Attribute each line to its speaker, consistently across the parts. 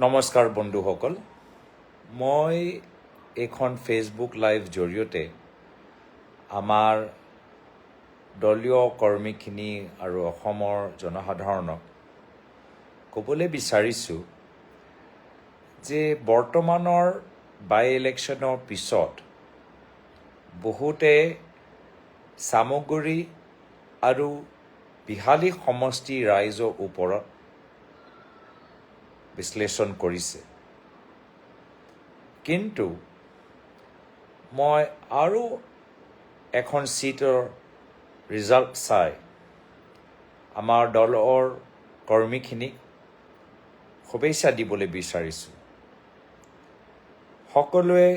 Speaker 1: নমস্কাৰ বন্ধুসকল, মই এইখন ফেচবুক লাইভ জৰিয়তে আমাৰ দলীয় কৰ্মীখিনি আৰু অসমৰ জনসাধাৰণক ক'বলৈ বিচাৰিছোঁ যে বৰ্তমানৰ বাই ইলেকশ্যনৰ পিছত বহুতে চামগুৰি আৰু বিহালী সমষ্টি ৰাইজৰ ওপৰত বিশ্লেষণ কৰিছে। কিন্তু মই আৰু এখন চিটৰ ৰিজাল্ট চাই আমাৰ দলৰ কৰ্মীখিনিক শুভেচ্ছা দিবলৈ বিচাৰিছোঁ। সকলোৱে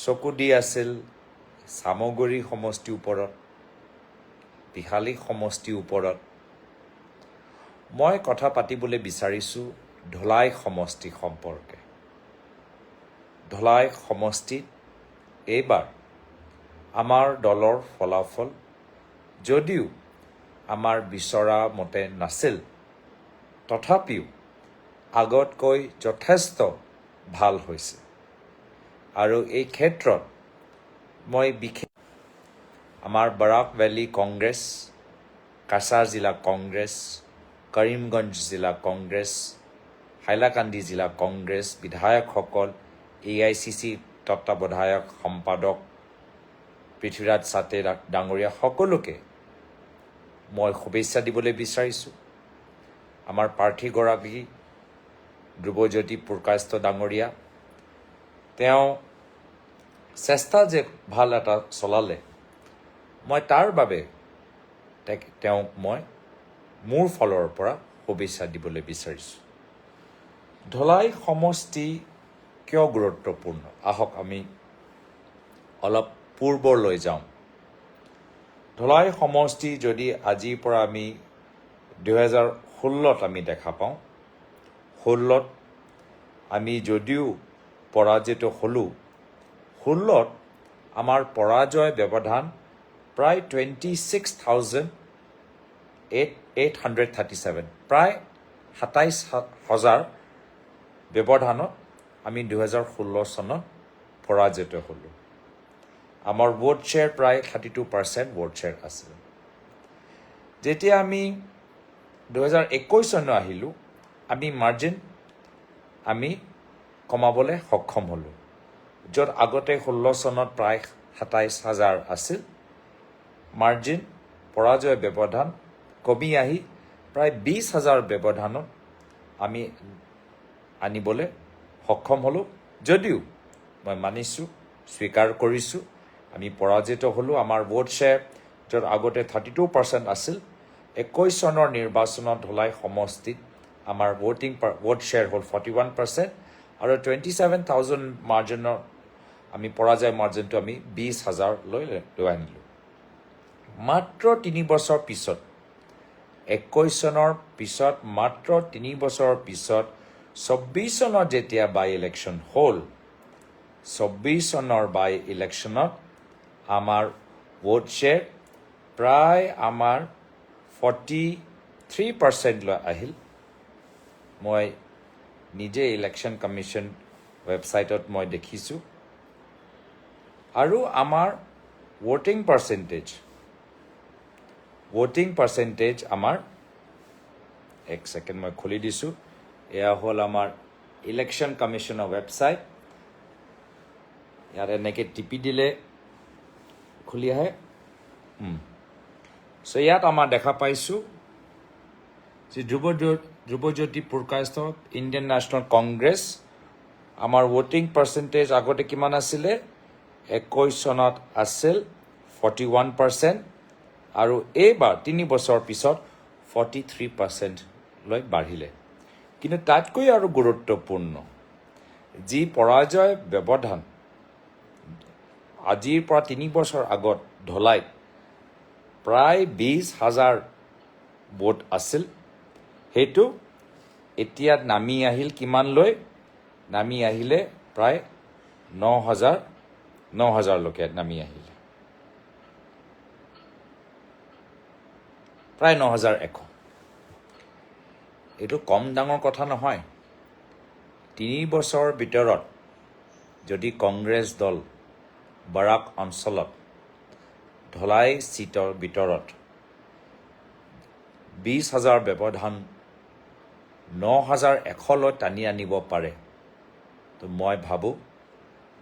Speaker 1: চকু দি আছিল চামগুৰি সমষ্টিৰ ওপৰত, বিহালী সমষ্টিৰ ওপৰত। মই কথা পাতিবলৈ বিচাৰিছোঁ ধলাই সমষ্টি সম্পৰ্কে। ধলাই সমষ্টিত এইবাৰ আমাৰ দলৰ ফলাফল যদিও আমাৰ বিচৰা মতে নাছিল, তথাপিও আগতকৈ যথেষ্ট ভাল হৈছে। আৰু এই ক্ষেত্ৰত মই বিশেষ আমাৰ বাৰাক ভেলী কংগ্ৰেছ, কাছাৰ জিলা কংগ্ৰেছ, কৰিমগঞ্জ জিলা কংগ্ৰেছ, হাইলাকান্দি জিলা কংগ্ৰেছ বিধায়কসকল, AICC তত্ত্বাৱধায়ক সম্পাদক পৃথ্বীৰাজ চাটে ডাঙৰীয়া সকলোকে মই শুভেচ্ছা দিবলৈ বিচাৰিছোঁ। আমাৰ প্ৰাৰ্থীগৰাকী ধ্ৰুৱজ্যোতি পুৰকায়স্থ ডাঙৰীয়া, তেওঁ চেষ্টা যে ভাল এটা চলালে, মই তাৰ বাবে তেওঁক মই মোৰ ফালৰ পৰা শুভেচ্ছা দিবলৈ বিচাৰিছোঁ। ধলাই সমষ্টি কিয় গুৰুত্বপূৰ্ণ? আহক আমি অলপ পূৰ্বলৈ যাওঁ। ধলাই সমষ্টি যদি আজিৰ পৰা আমি 2016 আমি দেখা পাওঁ, 16 আমি যদিও পৰাজিত হ'লোঁ, 16 আমাৰ পৰাজয় ব্যৱধান প্ৰায় 26,837, প্ৰায় 27,000 ব্যৱধানত আমি 2016 চনত পৰাজিত হ'লোঁ। আমাৰ ভোট শ্বেয়াৰ প্ৰায় 32% ভোট শ্বেয়াৰ আছিল। যেতিয়া আমি 2021 চনত আহিলোঁ, আমি মাৰ্জিন আমি কমাবলৈ সক্ষম হ'লোঁ। য'ত আগতে 16 চনত প্ৰায় 27,000 আছিল, মাৰ্জিন পৰাজয় ব্যৱধান কমি আহি প্ৰায় 20,000 ব্যৱধানত আমি আনিবলৈ সক্ষম হ'লোঁ। যদিও মই মানিছোঁ, স্বীকাৰ কৰিছোঁ, আমি পৰাজিত হ'লোঁ। আমাৰ ভোট শ্বেয়াৰ য'ত আগতে 32% আছিল, 21 চনৰ নিৰ্বাচনত ধলাই সমষ্টিত আমাৰ ভোট শ্বেয়াৰ হ'ল 41%, আৰু 27,000 মাৰ্জিনৰ আমি পৰাজয় মাৰ্জিনটো আমি 20,000 লৈ আনিলোঁ। মাত্ৰ 3 বছৰ পিছত, 21 চনৰ পিছত মাত্ৰ 3 বছৰৰ পিছত 24 চনত যেতিয়া বাই ইলেকশ্যন হ'ল, 24 চনৰ বাই ইলেকশ্যনত আমাৰ ভোট শ্বেয়াৰ প্ৰায় আমাৰ 43% লৈ আহিল। মই নিজে ইলেকশ্যন কমিশ্যন ৱেবছাইটত মই দেখিছোঁ। আৰু আমাৰ ভোটিং পাৰ্চেণ্টেজ আমাৰ, এক ছেকেণ্ড মই খুলি দিছোঁ, এয়া হ'ল আমাৰ ইলেকশ্যন কমিশ্যনৰ ৱেবছাইট। ইয়াত এনেকৈ টিপি দিলে খুলি আহে। চ' ইয়াত আমাৰ দেখা পাইছোঁ যে ধ্ৰুৱজ্যোতি পুৰকায়স্থ ইণ্ডিয়ান নেশ্যনেল কংগ্ৰেছ, আমাৰ ভোটিং পাৰ্চেণ্টেজ আগতে কিমান আছিলে? 21 চনত আছিল 41%, আৰু এইবাৰ 3 বছৰ পিছত 43% লৈ বাঢ়িলে। কিন্তু তাতকৈ আৰু গুৰুত্বপূৰ্ণ, যি পৰাজয় ব্যৱধান আজিৰ পৰা 3 বছৰ আগত ধলাইত প্ৰায় 20,000 ভোট আছিল, সেইটো এতিয়া নামি আহিল কিমানলৈ? নামি আহিলে প্ৰায় 9,000লৈকে নামি আহিলে, প্ৰায় 9,100। এইটো কম ডাঙৰ কথা নহয়। 3 বছৰ ভিতৰত যদি কংগ্ৰেছ দল বাৰাক অঞ্চলত ধলাই সিটৰ ভিতৰত 20,000 ব্যৱধান 9,100লৈ টানি আনিব পাৰে তো মই ভাবোঁ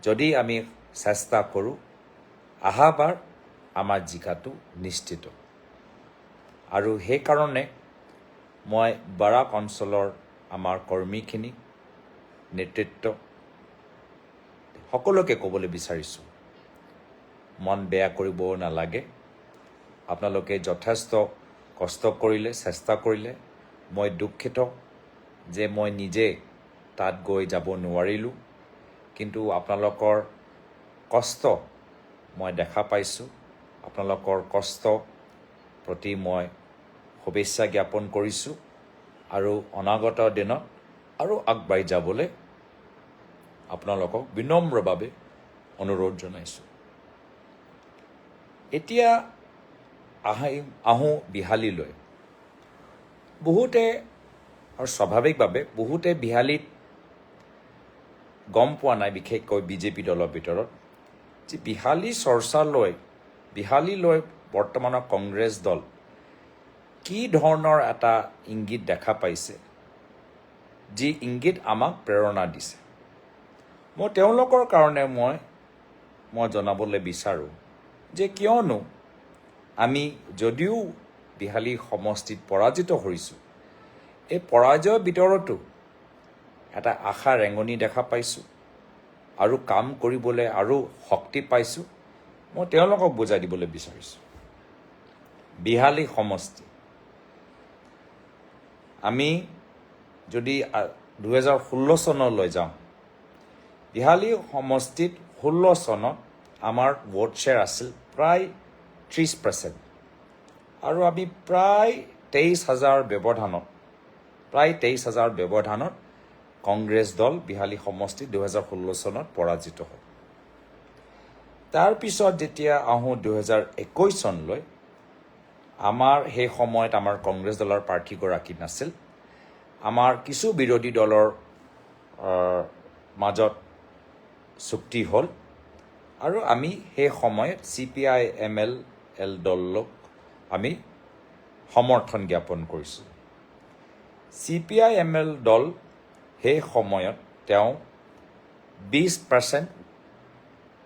Speaker 1: যদি আমি চেষ্টা কৰোঁ আহাবাৰ আমাৰ জিকাটো নিশ্চিত আৰু সেইকাৰণে মই বাৰাক অঞ্চলৰ আমাৰ কৰ্মীখিনি নেতৃত্ব সকলোকে ক'বলৈ বিচাৰিছোঁ মন বেয়া কৰিব নালাগে আপোনালোকে যথেষ্ট কষ্ট কৰিলে চেষ্টা কৰিলে মই দুখিত যে মই নিজে তাত গৈ যাব নোৱাৰিলোঁ কিন্তু আপোনালোকৰ কষ্ট মই দেখা পাইছোঁ আপোনালোকৰ কষ্ট প্ৰতি মই শুভেচ্ছা জ্ঞাপন কৰিছোঁ আৰু অনাগত দিনত আৰু আগবাঢ়ি যাবলৈ আপোনালোকক বিনম্ৰভাৱে অনুৰোধ জনাইছোঁ এতিয়া আহোঁ বিহালীলৈ বহুতে আৰু স্বাভাৱিকভাৱে বহুতে বিহালীত গম পোৱা নাই বিশেষকৈ বিজেপি দলৰ ভিতৰত যে বিহালীলৈ বৰ্তমানৰ কংগ্ৰেছ দল কি ধৰণৰ এটা ইংগিত দেখা পাইছে যি ইংগিত আমাক প্ৰেৰণা দিছে মই তেওঁলোকৰ কাৰণে মই জনাবলৈ বিচাৰোঁ যে কিয়নো আমি যদিও বিহালী সমষ্টিত পৰাজিত হৈছোঁ এই পৰাজয়ৰ ভিতৰতো এটা আশা ৰেঙনি দেখা পাইছোঁ আৰু কাম কৰিবলৈ আৰু শক্তি পাইছোঁ মই তেওঁলোকক বুজাই দিবলৈ বিচাৰিছোঁ বিহালী সমষ্টি আমি যদি 2016 চনলৈ যাওঁ বিহালী সমষ্টিত 16 চনত আমাৰ ভোট শ্বেয়াৰ আছিল প্ৰায় 30% আৰু আমি প্ৰায় 23,000 ব্যৱধানত কংগ্ৰেছ দল বিহালী সমষ্টিত 2016 চনত পৰাজিত হয় তাৰপিছত যেতিয়া আহোঁ 2021 চনলৈ আমাৰ সেই সময়ত আমাৰ কংগ্ৰেছ দলৰ প্ৰাৰ্থীগৰাকী নাছিল আমাৰ কিছু বিৰোধী দলৰ মাজত চুক্তি হ'ল আৰু আমি সেই সময়ত CPI-ML দলক আমি সমৰ্থন জ্ঞাপন কৰিছোঁ CPI-ML দল সেই সময়ত তেওঁ 20%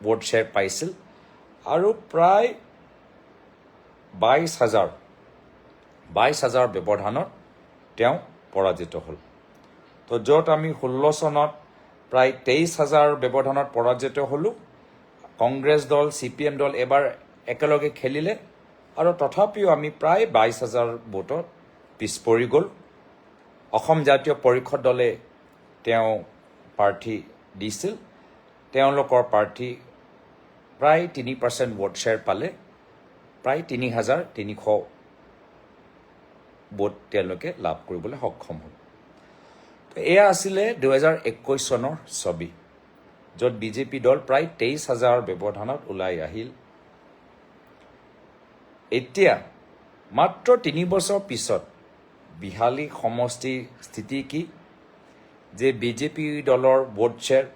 Speaker 1: ভোট শ্বেয়াৰ পাইছিল আৰু প্ৰায় 22,000 ব্যৱধানত তেওঁ পৰাজিত হ'ল তো য'ত আমি 16 চনত প্ৰায় 23,000 ব্যৱধানত পৰাজিত হ'লোঁ কংগ্ৰেছ দল CPM দল এবাৰ একেলগে খেলিলে আৰু তথাপিও আমি প্ৰায় 22,000 ভোটত পিছ পৰি গ'ল অসম জাতীয় পৰিষদ দলে তেওঁ প্ৰাৰ্থী দিছিল তেওঁলোকৰ প্ৰাৰ্থী প্ৰায় 3% ভোট শ্বেয়াৰ পালে প্ৰায় 3,300 ভোট তেওঁলোকে লাভ কৰিবলৈ সক্ষম হ'ল তো এয়া আছিলে 2021 চনৰ ছবি য'ত বিজেপি দল প্ৰায় 23,000 ব্যৱধানত ওলাই আহিল এতিয়া মাত্ৰ 3 বছৰ পিছত বিহালী সমষ্টিৰ স্থিতি কি যে বিজেপি দলৰ ভোট শ্বেয়াৰ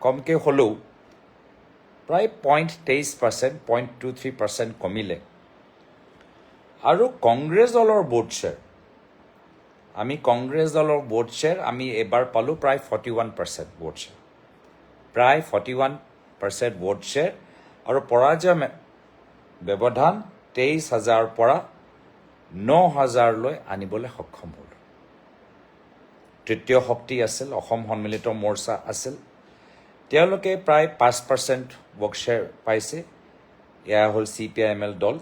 Speaker 1: কমকৈ হ'লেও প্ৰায় 0.23% 0.23% কমিলে আৰু কংগ্ৰেছ দলৰ ভোট শ্বেয়াৰ আমি এবাৰ পালোঁ প্ৰায় 41% ভোট শ্বেয়াৰ প্ৰায় 41% ভোট শ্বেয়াৰ আৰু পৰাজয় ব্যৱধান 23,000 পৰা 9,000লৈ আনিবলৈ সক্ষম হ'ল তৃতীয় শক্তি আছিল অসম সন্মিলিত মৰ্চা আছিল তেওঁলোকে প্ৰায় 5% ভোট শ্বেয়াৰ পাইছে এয়া হ'ল CPI-ML দল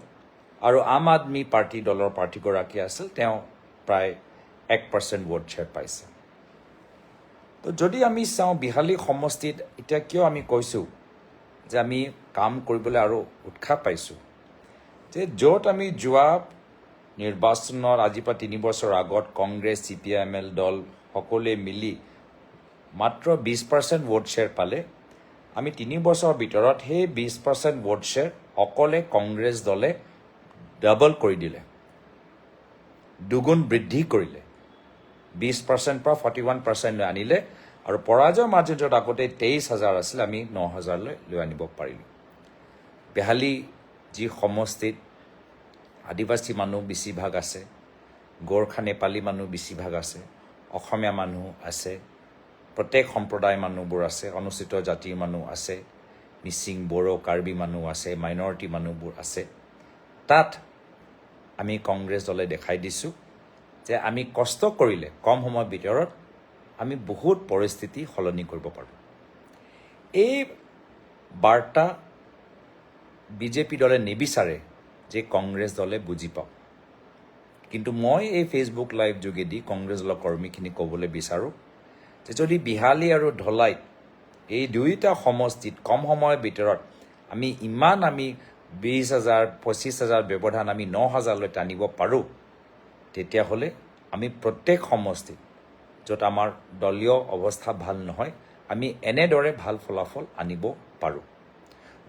Speaker 1: আৰু আম আদমি পাৰ্টি দলৰ প্ৰাৰ্থীগৰাকী আছিল তেওঁ প্ৰায় 1% ভোট শ্বেয়াৰ পাইছে তো যদি আমি চাওঁ বিহালী সমষ্টিত এতিয়া কিয় আমি কৈছোঁ যে আমি কাম কৰিবলৈ আৰু উৎসাহ পাইছোঁ যে য'ত আমি যোৱা নিৰ্বাচনত আজিৰ পৰা 3 বছৰ আগত কংগ্ৰেছ CPI-ML দল সকলোৱে মিলি মাত্ৰ 20% ভোট শ্বেয়াৰ পালে আমি 3 বছৰৰ ভিতৰত সেই 20% ভোট শ্বেয়াৰ অকলে কংগ্ৰেছ দলে ডাবল কৰি দিলে দুগুণ বৃদ্ধি কৰিলে 20% পৰা 41% আনিলে আৰু পৰাজয় মাৰ্জিন য'ত আগতে 23,000 আছিল আমি 9,000 লৈ আনিব পাৰিলোঁ। বেহালী যি সমষ্টিত আদিবাসী মানুহ বেছিভাগ আছে, গোৰ্খা নেপালী মানুহ বেছিভাগ আছে, অসমীয়া মানুহ আছে, প্ৰত্যেক সম্প্ৰদায়ৰ মানুহবোৰ আছে, অনুসূচিত জাতিৰ মানুহ আছে, মিচিং, বড়ো, কাৰ্বি মানুহ আছে, মাইনৰিটি মানুহবোৰ আছে। তাত আমি কংগ্ৰেছ দলে দেখাই দিছোঁ যে আমি কষ্ট কৰিলে কম সময়ৰ ভিতৰত আমি বহুত পৰিস্থিতি সলনি কৰিব পাৰোঁ। এই বাৰ্তা বিজেপি দলে নিবিচাৰে যে কংগ্ৰেছ দলে বুজি পাওক। কিন্তু মই এই ফেচবুক লাইভ যোগেদি কংগ্ৰেছ দলৰ কৰ্মীখিনিক ক'বলৈ বিচাৰোঁ যে যদি বিহালী আৰু ধলাইত এই দুয়োটা সমষ্টিত কম সময়ৰ ভিতৰত আমি 20,000 25,000 ব্যৱধান আমি 9,000 টানিব পাৰোঁ, তেতিয়াহ'লে আমি প্ৰত্যেক সমষ্টিত য'ত আমাৰ দলীয় অৱস্থা ভাল নহয় আমি এনেদৰে ভাল ফলাফল আনিব পাৰোঁ।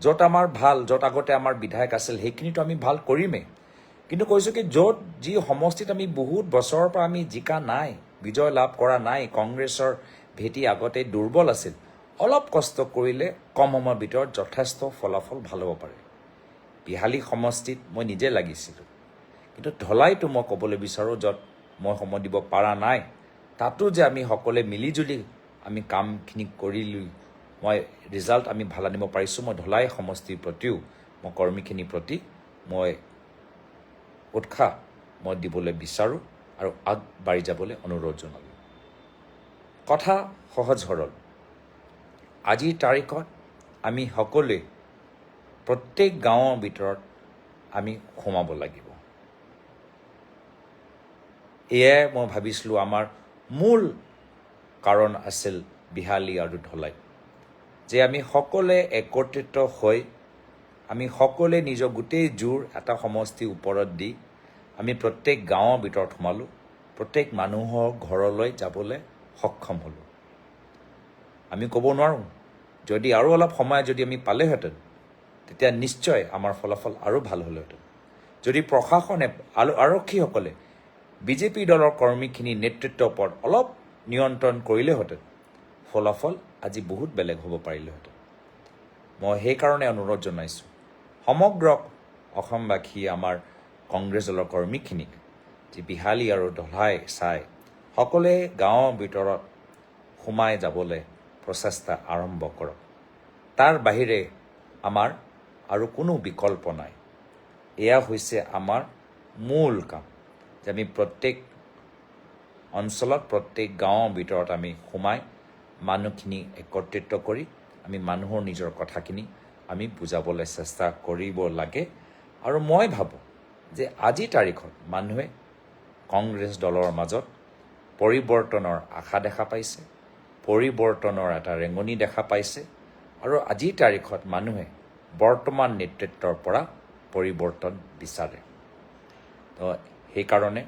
Speaker 1: য'ত আমাৰ ভাল, য'ত আগতে আমাৰ বিধায়ক আছিল সেইখিনিতো আমি ভাল কৰিমেই, কিন্তু কৈছোঁ কি য'ত যি সমষ্টিত আমি বহুত বছৰৰ পৰা আমি জিকা নাই, বিজয় লাভ কৰা নাই, কংগ্ৰেছৰ ভেটি আগতে দুৰ্বল আছিল, অলপ কষ্ট কৰিলে কম সময়ৰ ভিতৰত যথেষ্ট ফলাফল ভাল হ'ব পাৰে। বিহালী সমষ্টিত মই নিজে লাগিছিলোঁ, কিন্তু ধলাইতো মই ক'বলৈ বিচাৰোঁ য'ত মই সময় দিব পৰা নাই, তাতো যে আমি সকলোৱে মিলিজুলি আমি কামখিনি কৰিলোঁ, মই ৰিজাল্ট আমি ভাল আনিব পাৰিছোঁ। মই ধলাই সমষ্টিৰ প্ৰতিও মই কৰ্মীখিনিৰ প্ৰতি মই উৎসাহ মই দিবলৈ বিচাৰোঁ আৰু আগবাঢ়ি যাবলৈ অনুৰোধ জনালোঁ। কথা সহজ সৰল। আজিৰ তাৰিখত আমি সকলোৱে প্ৰত্যেক গাঁৱৰ ভিতৰত আমি সোমাব লাগিব। এয়াই মই ভাবিছিলোঁ আমাৰ মূল কাৰণ আছিল বিহালী আৰু ধলাই, যে আমি সকলোৱে একত্ৰিত হৈ আমি সকলোৱে নিজৰ গোটেই জোৰ এটা সমষ্টিৰ ওপৰত দি আমি প্ৰত্যেক গাঁৱৰ ভিতৰত সোমালোঁ, প্ৰত্যেক মানুহৰ ঘৰলৈ যাবলৈ সক্ষম হ'লোঁ। আমি ক'ব নোৱাৰোঁ যদি আৰু অলপ সময় যদি আমি পালেহেঁতেন তেতিয়া নিশ্চয় আমাৰ ফলাফল আৰু ভাল হ'লহেঁতেন। যদি প্ৰশাসনে আৰু আৰক্ষীসকলে বিজেপি দলৰ কৰ্মীখিনিৰ নেতৃত্বৰ ওপৰত অলপ নিয়ন্ত্ৰণ কৰিলেহেঁতেন ফলাফল আজি বহুত বেলেগ হ'ব পাৰিলেহেঁতেন। মই সেইকাৰণে অনুৰোধ জনাইছোঁ সমগ্ৰ অসমবাসী আমাৰ কংগ্ৰেছ দলৰ কৰ্মীখিনিক যে বিহালী আৰু ধলাই চাই সকলোৱে গাঁৱৰ ভিতৰত সোমাই যাবলৈ প্ৰচেষ্টা আৰম্ভ কৰক। তাৰ বাহিৰে আমাৰ আৰু কোনো বিকল্প নাই। এয়া হৈছে আমাৰ মূল কাম যে আমি প্ৰত্যেক অঞ্চলত প্ৰত্যেক গাঁৱৰ ভিতৰত আমি সোমাই মানুহখিনি একত্ৰিত কৰি আমি মানুহৰ নিজৰ কথাখিনি আমি বুজাবলৈ চেষ্টা কৰিব লাগে। আৰু মই ভাবোঁ যে আজিৰ তাৰিখত মানুহে কংগ্ৰেছ দলৰ মাজত পৰিৱৰ্তনৰ আশা দেখা পাইছে, পৰিৱৰ্তনৰ এটা ৰেঙনি দেখা পাইছে, আৰু আজিৰ তাৰিখত মানুহে বৰ্তমান নেতৃত্বৰ পৰা পৰিৱৰ্তন বিচাৰে। তো সেইকাৰণে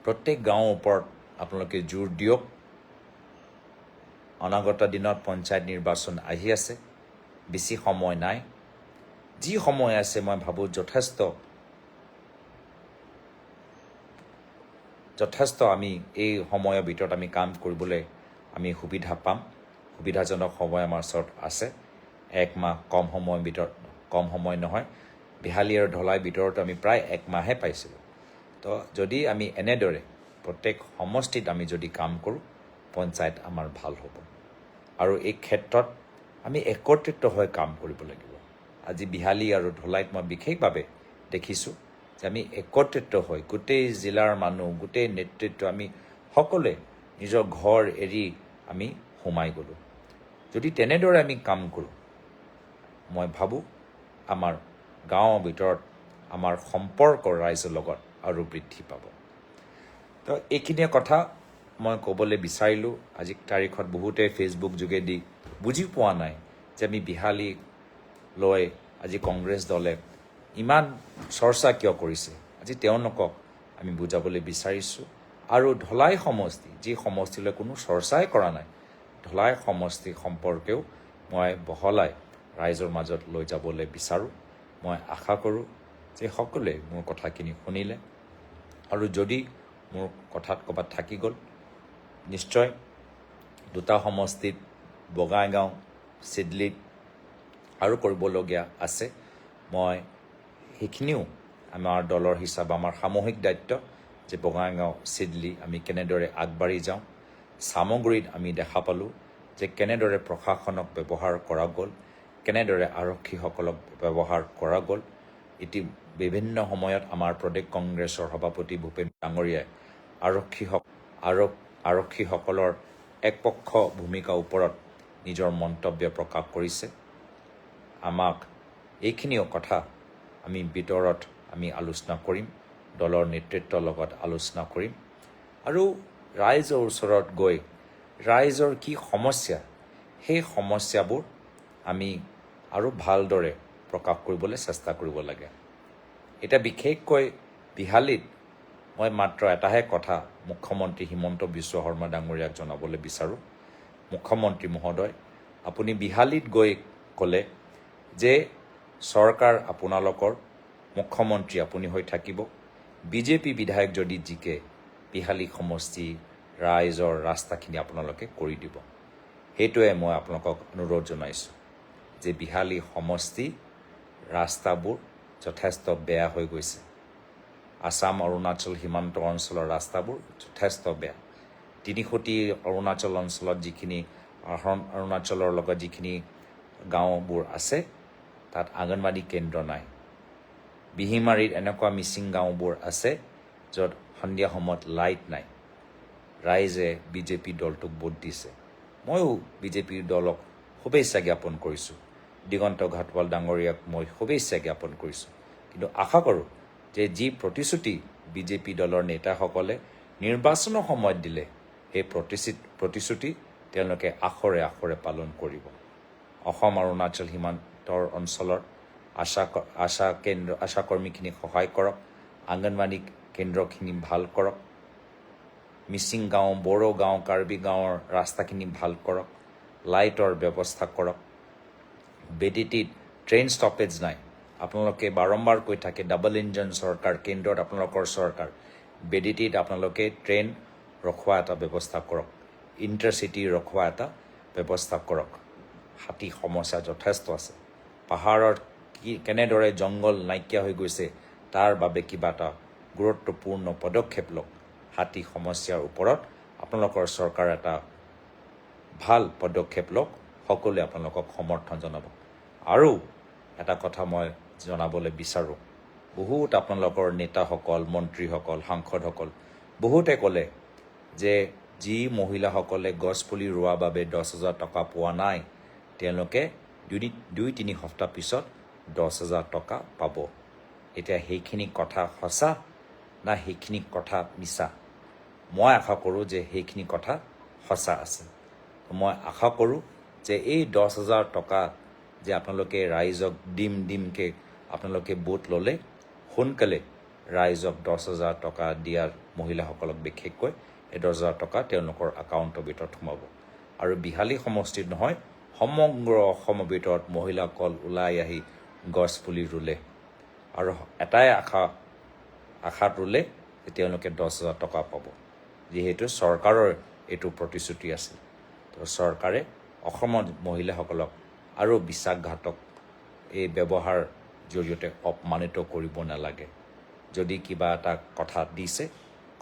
Speaker 1: প্ৰত্যেক গাঁৱৰ ওপৰত আপোনালোকে জোৰ দিয়ক। অনাগত দিনত পঞ্চায়ত নিৰ্বাচন আহি আছে, বেছি সময় নাই। যি সময় আছে মই ভাবোঁ যথেষ্ট আমি এই সময়ৰ ভিতৰত আমি কাম কৰিবলৈ আমি সুবিধা পাম। সুবিধাজনক সময় আমাৰ ওচৰত আছে। 1 মাহ কম সময়ৰ ভিতৰত, কম সময় নহয়, বিহালী আৰু ধলাইৰ ভিতৰত আমি প্ৰায় 1 মাহে পাইছিলোঁ। তো যদি আমি এনেদৰে প্ৰত্যেক সমষ্টিত আমি যদি কাম কৰোঁ পঞ্চায়ত আমাৰ ভাল হ'ব। আৰু এই ক্ষেত্ৰত আমি একত্ৰিত হৈ কাম কৰিব লাগিব। আজি বিহালী আৰু ধলাইত মই বিশেষভাৱে দেখিছোঁ যে আমি একত্ৰিত হৈ গোটেই জিলাৰ মানুহ, গোটেই নেতৃত্ব আমি সকলোৱে নিজৰ ঘৰ এৰি আমি সোমাই গ'লোঁ। যদি তেনেদৰে আমি কাম কৰোঁ মই ভাবোঁ আমাৰ গাঁৱৰ ভিতৰত আমাৰ সম্পৰ্ক ৰাইজৰ লগত আৰু বৃদ্ধি পাব। তো এইখিনিয়ে কথা মই ক'বলৈ বিচাৰিলোঁ। আজিৰ তাৰিখত বহুতে ফেচবুক যোগেদি বুজি পোৱা নাই যে আমি বিহালী লৈ আজি কংগ্ৰেছ দলে ইমান চৰ্চা কিয় কৰিছে। আজি তেওঁলোকক আমি বুজাবলৈ বিচাৰিছোঁ। আৰু ধলাই সমষ্টি, যি সমষ্টিলৈ কোনো চৰ্চাই কৰা নাই, ধলাই সমষ্টি সম্পৰ্কেও মই বহলাই ৰাইজৰ মাজত লৈ যাবলৈ বিচাৰোঁ। মই আশা কৰোঁ যে সকলোৱে মোৰ কথাখিনি শুনিলে, আৰু যদি মোৰ কথাত ক'ৰবাত থাকি গ'ল নিশ্চয় দুটা সমষ্টিত বঙাইগাঁও চিডলিত আৰু কৰিবলগীয়া আছে মই সেইখিনিও আমাৰ দলৰ হিচাপে আমাৰ সামূহিক দায়িত্ব যে বঙাইগাঁও চিডলি আমি কেনেদৰে আগবাঢ়ি যাওঁ সামগ্ৰীত আমি দেখা পালোঁ যে কেনেদৰে প্ৰশাসনক ব্যৱহাৰ কৰা গ'ল কেনেদৰে আৰক্ষীসকলক ব্যৱহাৰ কৰা গ'ল বিভিন্ন সময়ত আমাৰ প্ৰদেশ কংগ্ৰেছৰ সভাপতি ভূপেন ডাঙৰীয়াই আৰক্ষীসকলৰ একপক্ষ ভূমিকাৰ ওপৰত নিজৰ মন্তব্য প্ৰকাশ কৰিছে আমাক এইখিনিও কথা আমি ভিতৰত আমি আলোচনা কৰিম দলৰ নেতৃত্বৰ লগত আলোচনা কৰিম আৰু ৰাইজৰ ওচৰত গৈ ৰাইজৰ কি সমস্যা সেই সমস্যাবোৰ আমি আৰু ভালদৰে প্ৰকাশ কৰিবলৈ চেষ্টা কৰিব লাগে এটা বিশেষকৈ বিহালীত মই মাত্ৰ এটাহে কথা মুখ্যমন্ত্ৰী হিমন্ত বিশ্ব শৰ্মা ডাঙৰীয়াক জনাবলৈ বিচাৰোঁ মুখ্যমন্ত্ৰী মহোদয় আপুনি বিহালীত গৈ ক'লে যে চৰকাৰ আপোনালোকৰ মুখ্যমন্ত্ৰী আপুনি হৈ থাকিব বিজেপি বিধায়ক যদি জিকে বিহালী সমষ্টি ৰাইজৰ ৰাস্তাখিনি আপোনালোকে কৰি দিব সেইটোৱে মই আপোনালোকক অনুৰোধ জনাইছোঁ যে বিহালী সমষ্টি ৰাস্তাবোৰ যথেষ্ট বেয়া হৈ গৈছে আসাম অৰুণাচল সীমান্ত অঞ্চলৰ ৰাস্তাবোৰ যথেষ্ট বেয়া তিনিখুটি অৰুণাচল অঞ্চলত যিখিনি অৰুণাচলৰ লগত যিখিনি গাঁওবোৰ আছে তাত আংগনবাড়ী কেন্দ্ৰ নাই বিহিমাৰীত এনেকুৱা মিচিং গাঁওবোৰ আছে য'ত সন্ধিয়া সময়ত লাইট নাই ৰাইজে বিজেপি দলটোক ভোট দিছে ময়ো বিজেপিৰ দলক শুভেচ্ছা জ্ঞাপন কৰিছোঁ দিগন্ত ঘাটৱাল ডাঙৰীয়াক মই শুভেচ্ছা জ্ঞাপন কৰিছোঁ কিন্তু আশা কৰোঁ যে যি প্ৰতিশ্ৰুতি বিজেপি দলৰ নেতাসকলে নিৰ্বাচনৰ সময়ত দিলে সেই প্ৰতিশ্ৰুতি তেওঁলোকে আখৰে আখৰে পালন কৰিব অসম অৰুণাচল সীমান্তৰ অঞ্চলৰ আশাকৰ্মীখিনিক সহায় কৰক আংগনবাড়ী কেন্দ্ৰখিনি ভাল কৰক মিচিং গাঁও বড়ো গাঁও কাৰ্বি গাঁৱৰ ৰাস্তাখিনি ভাল কৰক লাইটৰ ব্যৱস্থা কৰক বেডিটিত ট্ৰেইন ষ্টপেজ নাই আপোনালোকে বাৰম্বাৰ কৈ থাকে ডাবল ইঞ্জিন চৰকাৰ কেন্দ্ৰত আপোনালোকৰ চৰকাৰ বেডিটিত আপোনালোকে ট্ৰেইন ৰখোৱা এটা ব্যৱস্থা কৰক ইণ্টাৰচিটি ৰখোৱা এটা ব্যৱস্থা কৰক হাতী সমস্যা যথেষ্ট আছে পাহাৰৰ কেনেদৰে জংঘল নাইকিয়া হৈ গৈছে তাৰ বাবে কিবা এটা গুৰুত্বপূৰ্ণ পদক্ষেপ লওক হাতী সমস্যাৰ ওপৰত আপোনালোকৰ চৰকাৰ এটা ভাল পদক্ষেপ লওক সকলোৱে আপোনালোকক সমৰ্থন জনাব আৰু এটা কথা মই জনাবলৈ বিচাৰোঁ বহুত আপোনালোকৰ নেতাসকল মন্ত্ৰীসকল সাংসদসকল বহুতে ক'লে যে যি মহিলাসকলে গছপুলি ৰোৱাৰ বাবে 10,000 টকা পোৱা নাই তেওঁলোকে 2-3 সপ্তাহ পিছত 10,000 টকা পাব এতিয়া সেইখিনি কথা সঁচা না সেইখিনি কথা মিছা মই আশা কৰোঁ যে সেইখিনি কথা সঁচা আছে মই আশা কৰোঁ যে এই 10,000 টকা যে আপোনালোকে ৰাইজক দিমকৈ আপোনালোকে ভোট ল'লে সোনকালে ৰাইজক 10,000 টকা দিয়াৰ মহিলাসকলক বিশেষকৈ এই 10,000 টকা তেওঁলোকৰ একাউণ্টৰ ভিতৰত সোমাব আৰু বিহালী সমষ্টিত নহয় সমগ্ৰ অসমৰ ভিতৰত মহিলাসকল ওলাই আহি গছ পুলি ৰুলে আৰু এটাই আশাত ৰুলে যে তেওঁলোকে 10,000 টকা পাব যিহেতু চৰকাৰৰ এইটো প্ৰতিশ্ৰুতি আছিল তো চৰকাৰে অসমৰ মহিলাসকলক আৰু বিশ্বাসঘাতক এই ব্যৱহাৰ জৰিয়তে অপমানিত কৰিব নালাগে যদি কিবা এটা কথা দিছে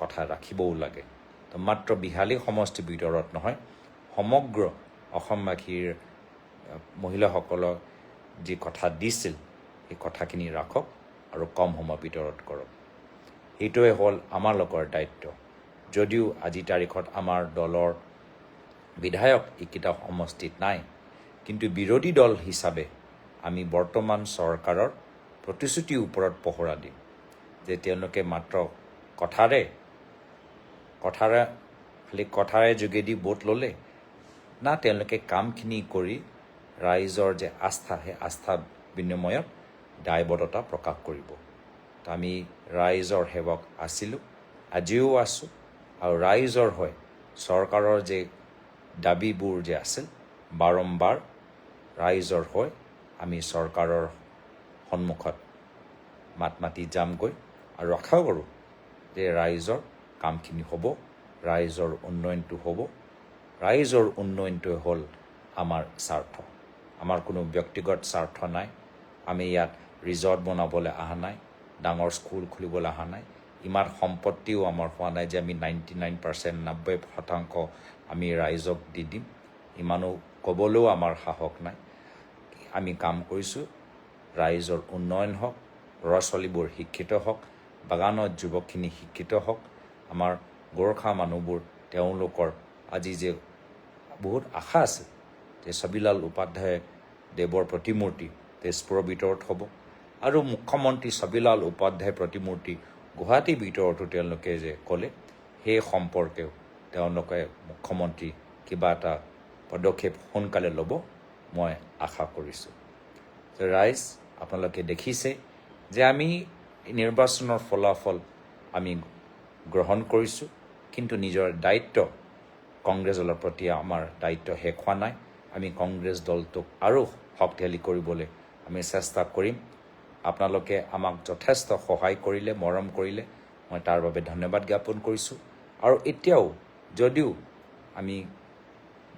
Speaker 1: কথা ৰাখিবও লাগে তো মাত্ৰ বিহালী সমষ্টিৰ ভিতৰত নহয় সমগ্ৰ অসমবাসীৰ মহিলাসকলক যি কথা দিছিল সেই কথাখিনি ৰাখক আৰু কম সময়ৰ ভিতৰত কৰক এইটোৱে হ'ল আমালোকৰ দায়িত্ব যদিও আজি তাৰিখত আমাৰ দলৰ বিধায়ক এইকেইটা সমষ্টিত নাই কিন্তু বিৰোধী দল হিচাপে আমি বৰ্তমান চৰকাৰৰ প্ৰতিশ্ৰুতিৰ ওপৰত পহৰা দিম যে তেওঁলোকে মাত্ৰ কথাৰে যোগেদি ভোট ল'লে না তেওঁলোকে কামখিনি কৰি ৰাইজৰ যে আস্থা সেই আস্থা বিনিময়ত দায়বদ্ধতা প্ৰকাশ কৰিব তো আমি ৰাইজৰ সেৱক আছিলোঁ আজিও আছোঁ আৰু ৰাইজৰ হৈ চৰকাৰৰ যে দাবীবোৰ যে আছিল বাৰম্বাৰ ৰাইজৰ হৈ আমি চৰকাৰৰ সন্মুখত মাত মাতি যামগৈ আৰু আশা কৰোঁ যে ৰাইজৰ কামখিনি হ'ব ৰাইজৰ উন্নয়নটো হ'ব ৰাইজৰ উন্নয়নটোৱে হ'ল আমাৰ স্বাৰ্থ আমাৰ কোনো ব্যক্তিগত স্বাৰ্থ নাই আমি ইয়াত ৰিজৰ্ট বনাবলৈ অহা নাই ডাঙৰ স্কুল খুলিবলৈ অহা নাই ইমান সম্পত্তিও আমাৰ হোৱা নাই যে আমি 99% 90% আমি ৰাইজক দি দিম ইমানো ক'বলৈও আমাৰ সাহস নাই আমি কাম কৰিছোঁ ৰাইজৰ উন্নয়ন হওক ল'ৰা ছোৱালীবোৰ শিক্ষিত হওক বাগানত যুৱকখিনি শিক্ষিত হওক আমাৰ গোৰ্খা মানুহবোৰ তেওঁলোকৰ আজি যে বহুত আশা আছে যে ছবিলাল উপাধ্যায় দেৱৰ প্ৰতিমূৰ্তি তেজপুৰৰ ভিতৰত হ'ব আৰু মুখ্যমন্ত্ৰী ছবিলাল উপাধ্যায় প্ৰতিমূৰ্তি গুৱাহাটীৰ ভিতৰতো তেওঁলোকে যে ক'লে সেই সম্পৰ্কেও তেওঁলোকে মুখ্যমন্ত্ৰী কিবা এটা পদক্ষেপ সোনকালে ল'ব মই আশা কৰিছোঁ ৰাইজ আপোনালোকে দেখিছে যে আমি নিৰ্বাচনৰ ফলাফল আমি গ্ৰহণ কৰিছোঁ কিন্তু নিজৰ দায়িত্ব কংগ্ৰেছ দলৰ প্ৰতি আমাৰ দায়িত্ব শেষ হোৱা নাই আমি কংগ্ৰেছ দলটোক আৰু শক্তিশালী কৰিবলৈ আমি চেষ্টা কৰিম আপোনালোকে আমাক যথেষ্ট সহায় কৰিলে মৰম কৰিলে মই তাৰ বাবে ধন্যবাদ জ্ঞাপন কৰিছোঁ আৰু এতিয়াও যদিও আমি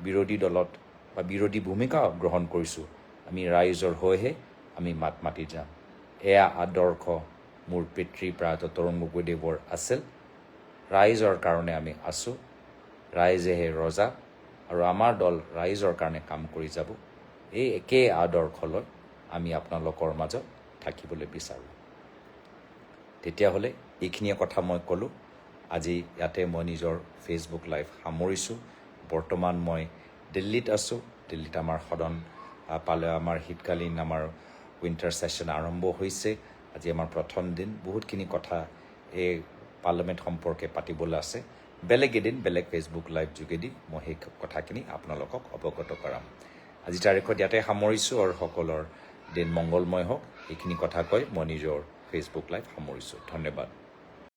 Speaker 1: বিৰোধী দলত বা বিৰোধী ভূমিকা গ্ৰহণ কৰিছোঁ আমি ৰাইজৰ হৈহে আমি মাত মাতি যাম এয়া আদৰ্শ মোৰ পিতৃ প্ৰয়াত তৰুণ গগৈদেৱৰ আছিল ৰাইজৰ কাৰণে আমি আছোঁ ৰাইজেহে ৰজা আৰু আমাৰ দল ৰাইজৰ কাৰণে কাম কৰি যাব এই একেই আদৰ্শলৈ আমি আপোনালোকৰ মাজত থাকিবলৈ বিচাৰোঁ তেতিয়াহ'লে এইখিনিয়ে কথা মই ক'লোঁ আজি ইয়াতে মই নিজৰ ফেচবুক লাইভ সামৰিছোঁ বৰ্তমান মই দিল্লীত আছোঁ দিল্লীত আমাৰ সদন পালে আমাৰ শীতকালীন আমাৰ উইণ্টাৰ ছেশ্যন আৰম্ভ হৈছে আজি আমাৰ প্ৰথম দিন বহুতখিনি কথা এই পাৰ্লিয়ামেণ্ট সম্পৰ্কে পাতিবলৈ আছে বেলেগ এদিন বেলেগ ফেচবুক লাইভ যোগেদি মই সেই কথাখিনি আপোনালোকক অৱগত কৰাম আজি তাৰিখত ইয়াতে সামৰিছোঁ আৰু সকলৰ দিন মংগলময় হওক এইখিনি কথা কৈ মই নিজৰ ফেচবুক লাইভ সামৰিছোঁ ধন্যবাদ